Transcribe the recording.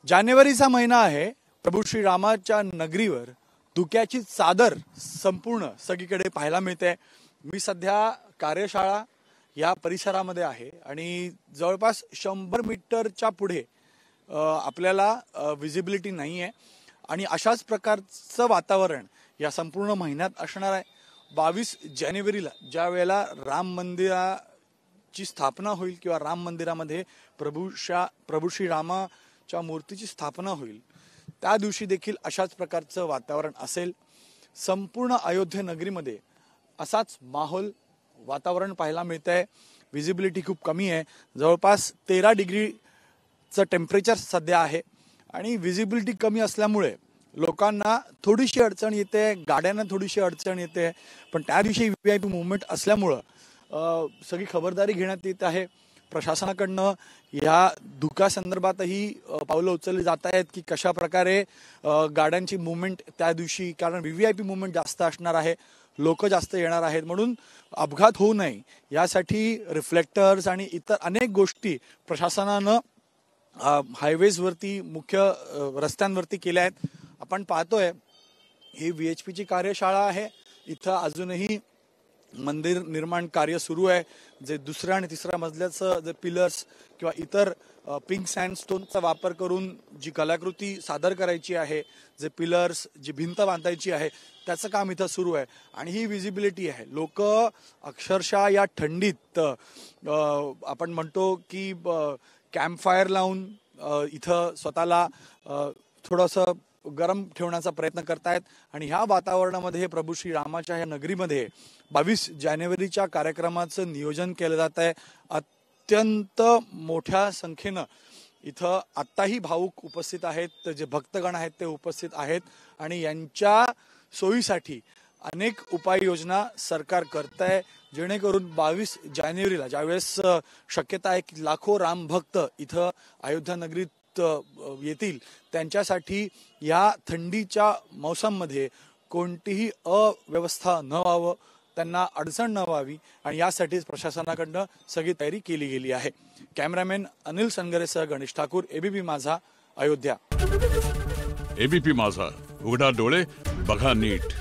जानेवारीचा महिना आहे. प्रभू श्रीरामाच्या नगरीवर धुक्याची चादर संपूर्ण सगळीकडे पाहायला मिळते. मी सध्या कार्यशाळा या परिसरामध्ये आहे आणि जवळपास 100 मीटरच्या पुढे आपल्याला विजिबिलिटी नाही आहे आणि अशाच प्रकारचं वातावरण या संपूर्ण महिन्यात असणार आहे. 22 जानेवारीला ज्या वेळेला राम मंदिराची स्थापना होईल किंवा राम मंदिरामध्ये प्रभू श्रीरामाच्या मूर्तीची स्थापना होईल त्या दिवशी देखील अशाच प्रकारचं वातावरण असेल. संपूर्ण अयोध्या नगरीमध्ये असाच माहोल वातावरण पाहायला मिळतंय. विजिबिलिटी खूप कमी आहे. जवळपास 13 डिग्रीचं टेम्परेचर सध्या आहे आणि विजिबिलिटी कमी असल्यामुळे लोकांना थोडीशी अडचण येते, गाड्यांना थोडीशी अडचण येते. पण त्या दिवशी VIP मूवमेंट असल्यामुळं सगळी खबरदारी घेण्यात येत आहे. प्रशासनाकडनं या धुक्यासंदर्भातही पावलं उचलली जात आहेत की कशा प्रकारे गाड्यांची मूवमेंट त्या दिवशी, कारण VIP मूवमेंट जास्त असणार आहे, लोक जास्त येणार आहेत, म्हणून अपघात होऊ नये यासाठी रिफ्लेक्टर्स आणि इतर अनेक गोष्टी प्रशासनानं हायवेजवरती मुख्य रस्त्यांवरती केल्या आहेत. आपण पाहतोय ही VHPची कार्यशाळा आहे. इथं अजूनही मंदिर निर्माण कार्य सुरू आहे. जे दुसऱ्या आणि तिसऱ्या मजल्याचं जे पिलर्स किंवा इतर पिंक सँडस्टोनचा वापर करून जी कलाकृती सादर करायची आहे, जे पिलर्स, जी भिंत बांधायची आहे, त्याचं काम इथं सुरू आहे. आणि ही विजिबिलिटी आहे. लोक अक्षरशः या थंडीत आपण म्हणतो की कॅम्पफायर लावून इथं स्वतःला थोडंसं गरम ठेवण्याचा प्रयत्न करतायत. आणि ह्या वातावरणामध्ये प्रभू श्रीरामाच्या ह्या नगरीमध्ये 22 जानेवारीच्या कार्यक्रमाचं नियोजन केलं जात आहे. अत्यंत मोठ्या संख्येनं इथं आत्ताही भाऊक उपस्थित आहेत, जे भक्तगण आहेत ते उपस्थित आहेत आणि यांच्या सोयीसाठी अनेक उपाययोजना सरकार करत आहे, जेणेकरून 22 जानेवारीला ज्यावेळेस शक्यता आहे की लाखो राम भक्त इथं अयोध्या नगरीत येतील, त्यांच्यासाठी या थंडीच्या मौसममध्ये कोणतीही अव्यवस्था न व्हावं, त्यांना अडचण न व्हावी आणि यासाठीच प्रशासनाकडनं सगळी तयारी केली गेली आहे. कॅमेरामॅन अनिल सनगरेसह गणेश ठाकूर, ABP माझा, अयोध्या. ABP माझा, उघडा डोळे बघा नीट.